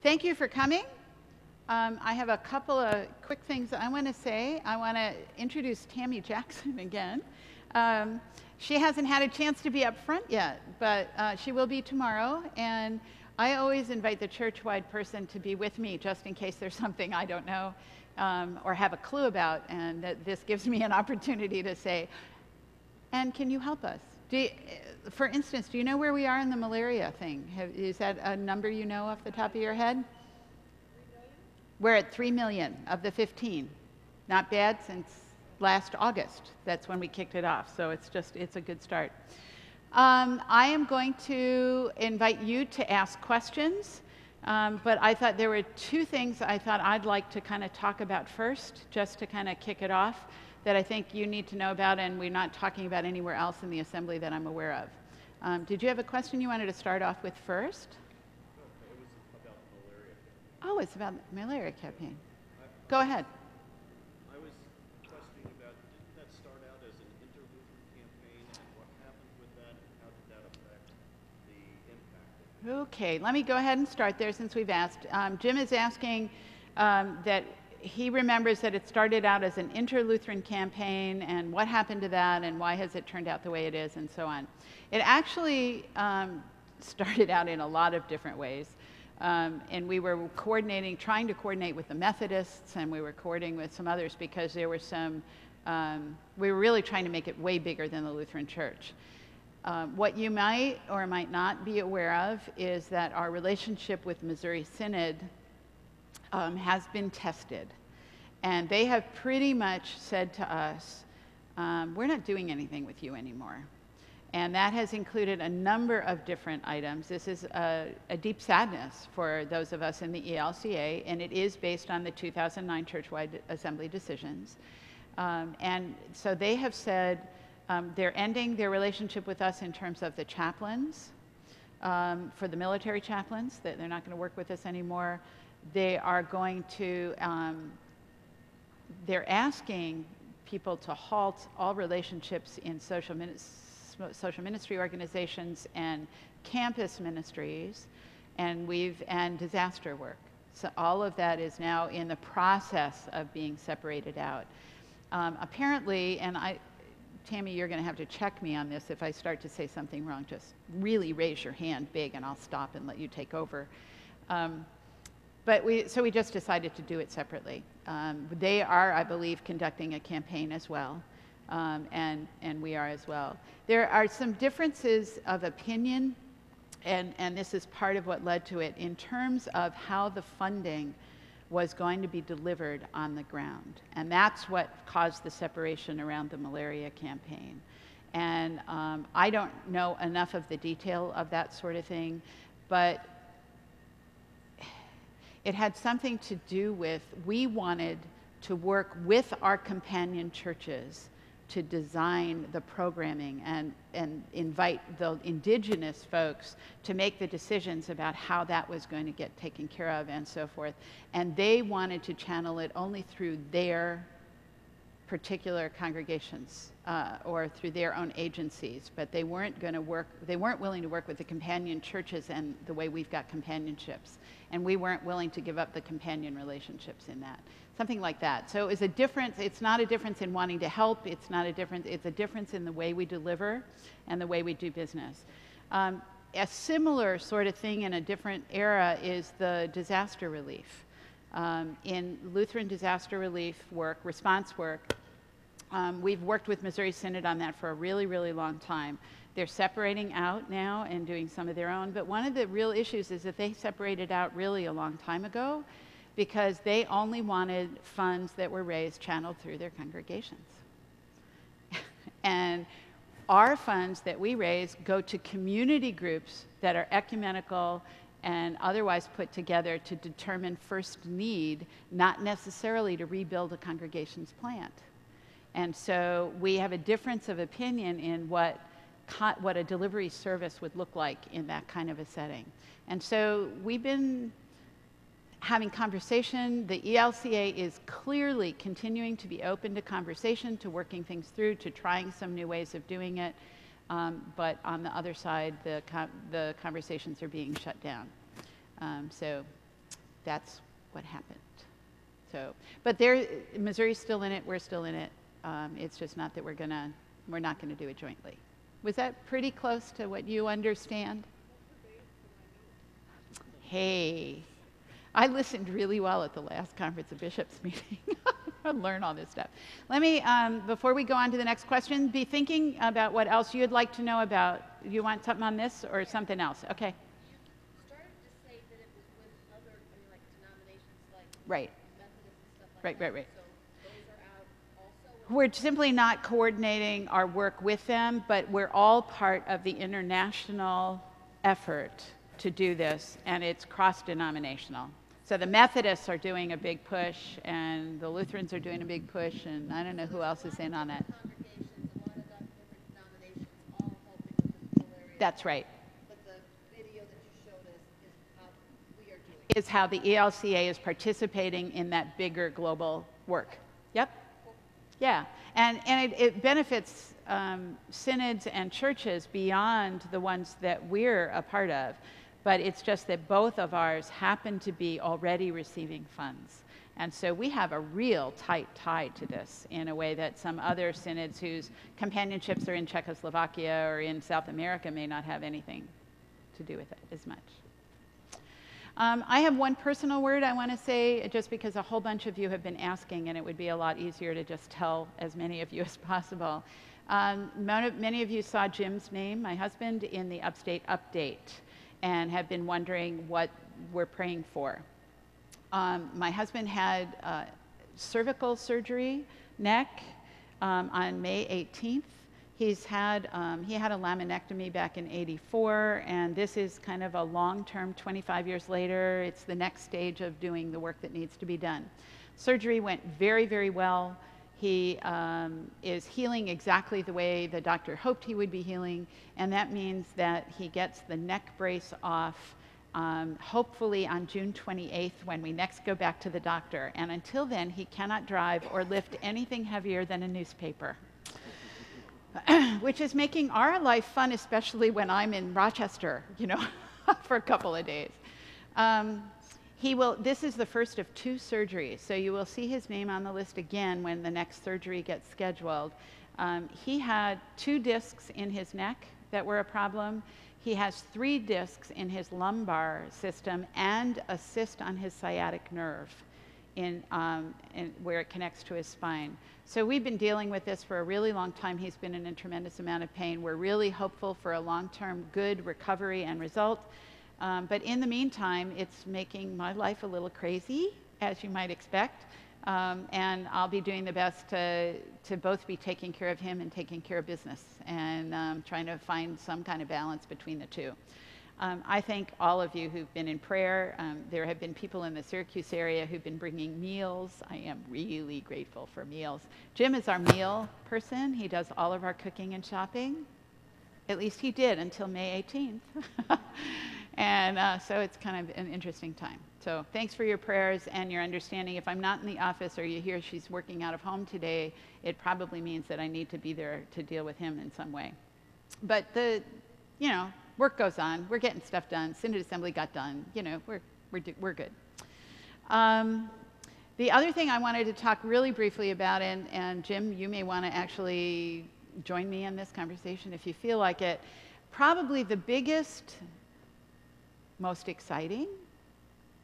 Thank you for coming. I have a couple of quick things I want to say. I want to introduce Tammy Jackson again. She hasn't had a chance to be up front yet, but she will be tomorrow. And I always invite the church-wide person to be with me just in case there's something I don't know or have a clue about. And that this gives me an opportunity to say, and can you help us? For instance, do you know where we are in the malaria thing? Is that a number you know off the top of your head? 3 million? We're at 3 million of the 15. Not bad since last August. That's when we kicked it off. So it's a good start. I am going to invite you to ask questions. But I thought there were two things I thought I'd like to kind of talk about first, just to kind of kick it off, that I think you need to know about, and we're not talking about anywhere else in the assembly that I'm aware of. Did you have a question you wanted to start off with first? It was about the malaria campaign. Oh, it's about the malaria campaign. Go ahead. I was questioning about, didn't that start out as an inter-Lutheran campaign, and what happened with that, and how did that affect the impact? Okay, let me go ahead and start there since we've asked. Jim is asking that he remembers that it started out as an inter-Lutheran campaign, and what happened to that, and why has it turned out the way it is, and so on. It actually started out in a lot of different ways. And we were trying to coordinate with the Methodists, and we were coordinating with some others because there were some, we were really trying to make it way bigger than the Lutheran Church. What you might or might not be aware of is that our relationship with Missouri Synod has been tested. And they have pretty much said to us, we're not doing anything with you anymore. And that has included a number of different items. This is a deep sadness for those of us in the ELCA, and it is based on the 2009 Churchwide Assembly decisions. And so they have said they're ending their relationship with us in terms of the chaplains, for the military chaplains, that they're not going to work with us anymore. They are going to, they're asking people to halt all relationships in social ministry organizations and campus ministries, and disaster work. So all of that is now in the process of being separated out. Apparently, and Tammy, you're going to have to check me on this if I start to say something wrong. Just really raise your hand big, and I'll stop and let you take over. So we just decided to do it separately. They are, I believe, conducting a campaign as well, and we are as well. There are some differences of opinion, and this is part of what led to it, in terms of how the funding was going to be delivered on the ground. And that's what caused the separation around the malaria campaign. And I don't know enough of the detail of that sort of thing, but it had something to do with, we wanted to work with our companion churches to design the programming and invite the indigenous folks to make the decisions about how that was going to get taken care of and so forth. And they wanted to channel it only through their particular congregations or through their own agencies, but they weren't going to work, they weren't willing to work with the companion churches and the way we've got companionships. And we weren't willing to give up the companion relationships in that. Something like that. So it was a difference. It's not a difference in wanting to help. It's not a difference. It's a difference in the way we deliver and the way we do business. A similar sort of thing in a different era is the disaster relief. In Lutheran disaster relief work, response work, we've worked with Missouri Synod on that for a really, really long time. They're separating out now and doing some of their own, but one of the real issues is that they separated out really a long time ago because they only wanted funds that were raised channeled through their congregations. And our funds that we raise go to community groups that are ecumenical and otherwise put together to determine first need, not necessarily to rebuild a congregation's plant. And so we have a difference of opinion in what a delivery service would look like in that kind of a setting. And so we've been having conversation. The ELCA is clearly continuing to be open to conversation, to working things through, to trying some new ways of doing it. But on the other side, the conversations are being shut down. So that's what happened. So, but Missouri's still in it, we're still in it. It's just not that we're not gonna do it jointly. Was that pretty close to what you understand? Hey, I listened really well at the last Conference of Bishops meeting. I learn all this stuff. Let me, before we go on to the next question, be thinking about what else you'd like to know about. You want something on this or something else? Okay. You started to say that it was with other, like denominations like Right. Methodist and stuff like Right. that. So those are out also? We're simply not coordinating our work with them, but we're all part of the international effort to do this, and it's cross-denominational. So the Methodists are doing a big push, and the Lutherans are doing a big push, and I don't know who else is in on it. Congregations, a lot of different denominations all helping with the malaria. That's right. But the video that you showed us is how we are doing. Is how the ELCA is participating in that bigger global work. Yep. Yeah, and it benefits synods and churches beyond the ones that we're a part of, but it's just that both of ours happen to be already receiving funds. And so we have a real tight tie to this in a way that some other synods whose companionships are in Czechoslovakia or in South America may not have anything to do with it as much. I have one personal word I want to say, just because a whole bunch of you have been asking, and it would be a lot easier to just tell as many of you as possible. Many of you saw Jim's name, my husband, in the Upstate Update, and have been wondering what we're praying for. My husband had cervical surgery, neck, on May 18th. He had a laminectomy back in '84, and this is kind of a long-term, 25 years later. It's the next stage of doing the work that needs to be done. Surgery went very, very well. He is healing exactly the way the doctor hoped he would be healing, and that means that he gets the neck brace off hopefully on June 28th when we next go back to the doctor. And until then, he cannot drive or lift anything heavier than a newspaper. Which is making our life fun, especially when I'm in Rochester, you know, for a couple of days. This is the first of 2 surgeries, so you will see his name on the list again when the next surgery gets scheduled. He had 2 discs in his neck that were a problem. He has 3 discs in his lumbar system and a cyst on his sciatic nerve where it connects to his spine. So we've been dealing with this for a really long time. He's been in a tremendous amount of pain. We're really hopeful for a long-term good recovery and result. But in the meantime, it's making my life a little crazy, as you might expect. And I'll be doing the best to both be taking care of him and taking care of business, and trying to find some kind of balance between the two. I thank all of you who've been in prayer. There have been people in the Syracuse area who've been bringing meals. I am really grateful for meals. Jim is our meal person. He does all of our cooking and shopping. At least he did until May 18th. And so it's kind of an interesting time. So thanks for your prayers and your understanding. If I'm not in the office or you hear she's working out of home today, it probably means that I need to be there to deal with him in some way. But work goes on. We're getting stuff done. Synod Assembly got done. You know, we're good. The other thing I wanted to talk really briefly about, and Jim, you may want to actually join me in this conversation if you feel like it. Probably the biggest, most exciting,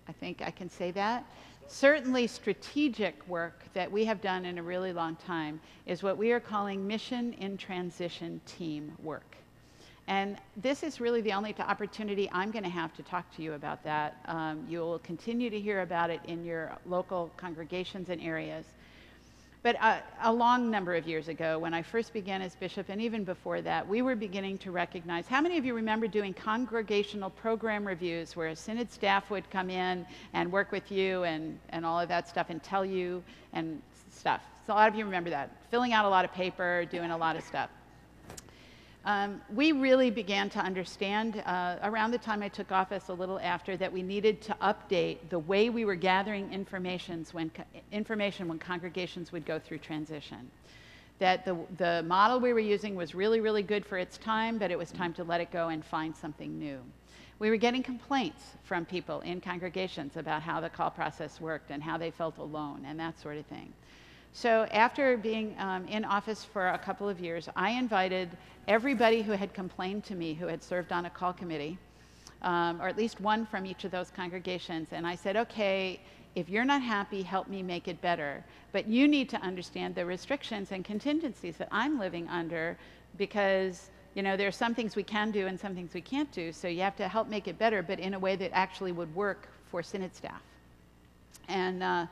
I think I can say that, certainly strategic work that we have done in a really long time is what we are calling Mission in Transition team work. And this is really the only opportunity I'm going to have to talk to you about that. You will continue to hear about it in your local congregations and areas. But a long number of years ago, when I first began as bishop, and even before that, we were beginning to recognize, how many of you remember doing congregational program reviews where a synod staff would come in and work with you and all of that stuff and tell you and stuff? So a lot of you remember that. Filling out a lot of paper, doing a lot of stuff. We really began to understand around the time I took office, a little after, that we needed to update the way we were gathering information when congregations would go through transition. That the model we were using was really, really good for its time, but it was time to let it go and find something new. We were getting complaints from people in congregations about how the call process worked and how they felt alone and that sort of thing. So after being in office for a couple of years, I invited everybody who had complained to me, who had served on a call committee, or at least one from each of those congregations, and I said, okay, if you're not happy, help me make it better. But you need to understand the restrictions and contingencies that I'm living under, because there are some things we can do and some things we can't do, so you have to help make it better, but in a way that actually would work for Synod staff. And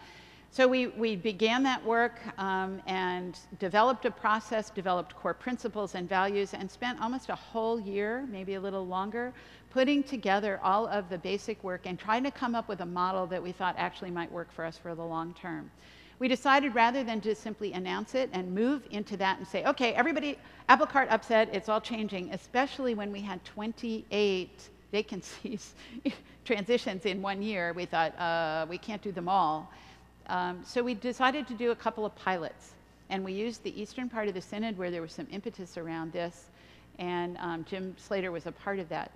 so we began that work and developed a process, developed core principles and values, and spent almost a whole year, maybe a little longer, putting together all of the basic work and trying to come up with a model that we thought actually might work for us for the long term. We decided, rather than just simply announce it and move into that and say, okay, everybody, apple cart upset, it's all changing, especially when we had 28 vacancies, transitions in 1 year, we thought, we can't do them all. So we decided to do a couple of pilots, and we used the eastern part of the Synod where there was some impetus around this, and Jim Slater was a part of that,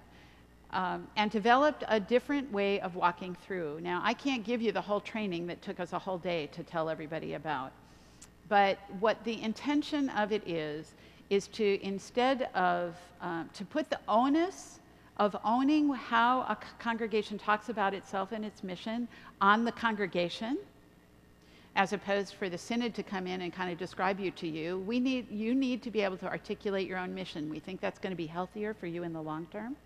and developed a different way of walking through. Now, I can't give you the whole training that took us a whole day to tell everybody about, but what the intention of it is to, instead of, to put the onus of owning how a congregation talks about itself and its mission on the congregation, as opposed for the Synod to come in and kind of describe you to you. You need to be able to articulate your own mission. We think that's going to be healthier for you in the long term.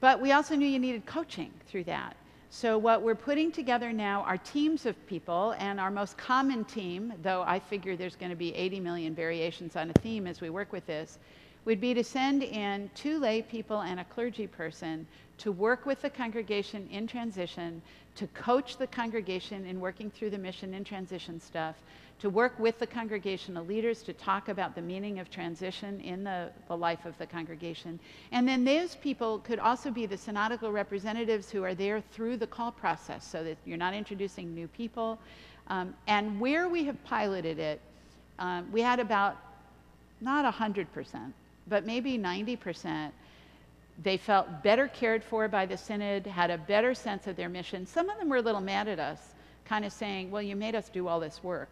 But we also knew you needed coaching through that. So what we're putting together now are teams of people, and our most common team, though I figure there's going to be 80 million variations on a theme as we work with this, would be to send in 2 lay people and a clergy person to work with the congregation in transition, to coach the congregation in working through the mission and transition stuff, to work with the congregational leaders to talk about the meaning of transition in the life of the congregation. And then those people could also be the synodical representatives who are there through the call process, so that you're not introducing new people. And where we have piloted it, we had about, not 100%, but maybe 90%. They felt better cared for by the Synod, had a better sense of their mission. Some of them were a little mad at us, kind of saying, well, you made us do all this work.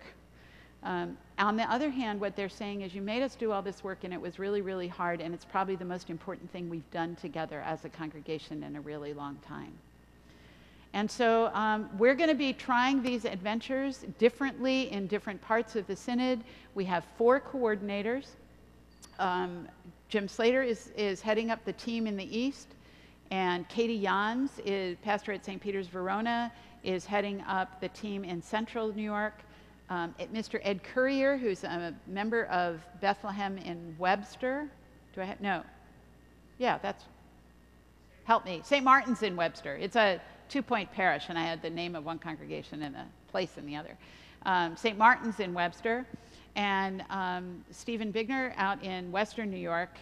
On the other hand, what they're saying is, you made us do all this work and it was really, really hard, and it's probably the most important thing we've done together as a congregation in a really long time. And so we're going to be trying these adventures differently in different parts of the Synod. We have 4 coordinators. Jim Slater is heading up the team in the East, and Katie Jans, pastor at St. Peter's Verona, is heading up the team in Central New York. Mr. Ed Courier, who's a member of Bethlehem in Webster. Do I have, no. Yeah, that's, help me. St. Martin's in Webster. It's a 2-point parish, and I had the name of one congregation and a place in the other. St. Martin's in Webster. And Stephen Bigner out in Western New York,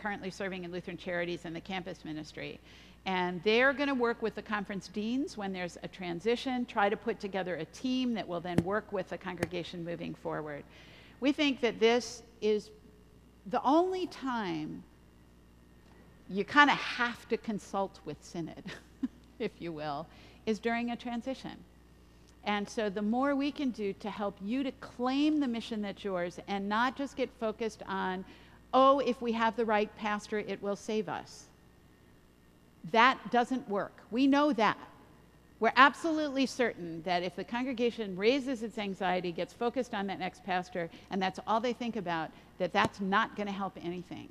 currently serving in Lutheran Charities and the campus ministry. And they're going to work with the conference deans when there's a transition, try to put together a team that will then work with the congregation moving forward. We think that this is the only time you kind of have to consult with Synod, if you will, is during a transition. And so the more we can do to help you to claim the mission that's yours and not just get focused on, oh, if we have the right pastor, it will save us. That doesn't work. We know that. We're absolutely certain that if the congregation raises its anxiety, gets focused on that next pastor, and that's all they think about, that that's not going to help anything.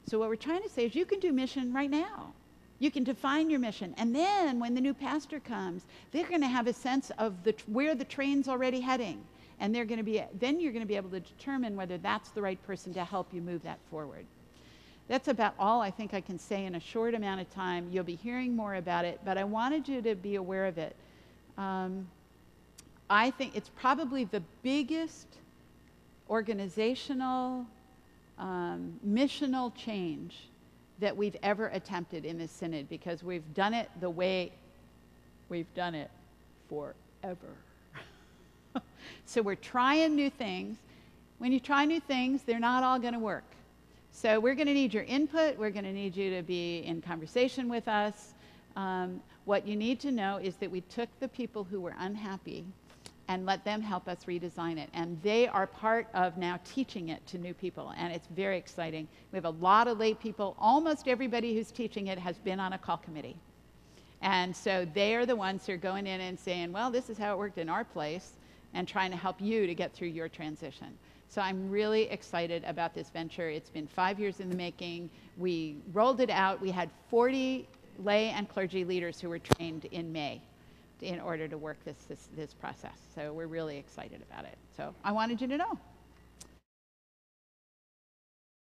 So what we're trying to say is, you can do mission right now. You can define your mission, and then when the new pastor comes, they're going to have a sense of where the train's already heading, and then you're going to be able to determine whether that's the right person to help you move that forward. That's about all I think I can say in a short amount of time. You'll be hearing more about it, but I wanted you to be aware of it. I think it's probably the biggest organizational, missional change that we've ever attempted in this Synod, because we've done it the way we've done it forever. So we're trying new things. When you try new things, they're not all going to work. So we're going to need your input. We're going to need you to be in conversation with us. What you need to know is that we took the people who were unhappy and let them help us redesign it. And they are part of now teaching it to new people, and it's very exciting. We have a lot of lay people. Almost everybody who's teaching it has been on a call committee. And so they are the ones who are going in and saying, well, this is how it worked in our place, and trying to help you to get through your transition. So I'm really excited about this venture. It's been 5 years in the making. We rolled it out. We had 40 lay and clergy leaders who were trained in May in order to work this process. So we're really excited about it. So I wanted you to know.